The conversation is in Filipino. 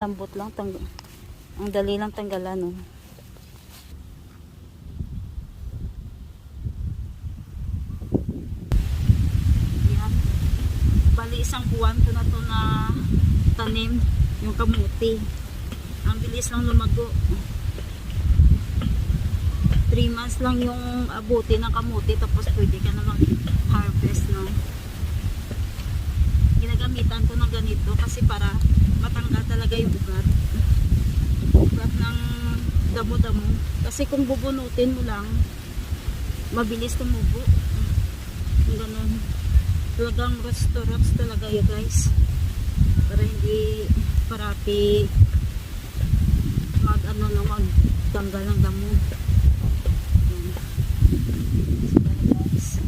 Lambot lang, ang dali lang tanggalan, no. Yan. Bali isang buwan ko na to na tanim yung kamuti. Ang bilis lang lumago. 3 months lang yung abuti ng kamuti, tapos pwede ka na mag-harvest, no. Ginagamitan ko ng ganito kasi para matanggal talaga yung ugat ng damo-damo. Kasi kung bubunutin mo lang, mabilis tumubo. Yung ganun. Talagang rots to rots talaga yun, guys. Para hindi parati magtanggal ng damo. Yan. So, guys.